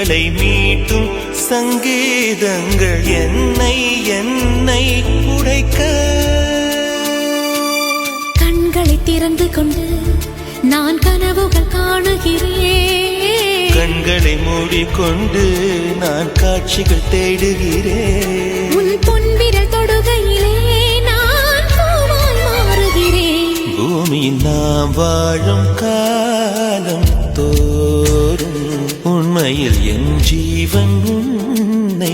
உங்களை மீட்டும் சங்கீதங்கள் என்னை என்னை உடைக்க. கண்களை திறந்து கொண்டு நான் கனவுகள் காணுகிறேன். கண்களை மூடிக்கொண்டு நான் காட்சிகள் தேடுகிறேன். உன் பொன்விரல் தொடுகையிலே நான் பூவாய் மாறுகிறேன். பூமியில் நாம் வாழும் காலம் தோறும் உண்மையில் என் ஜீவன் உன்னை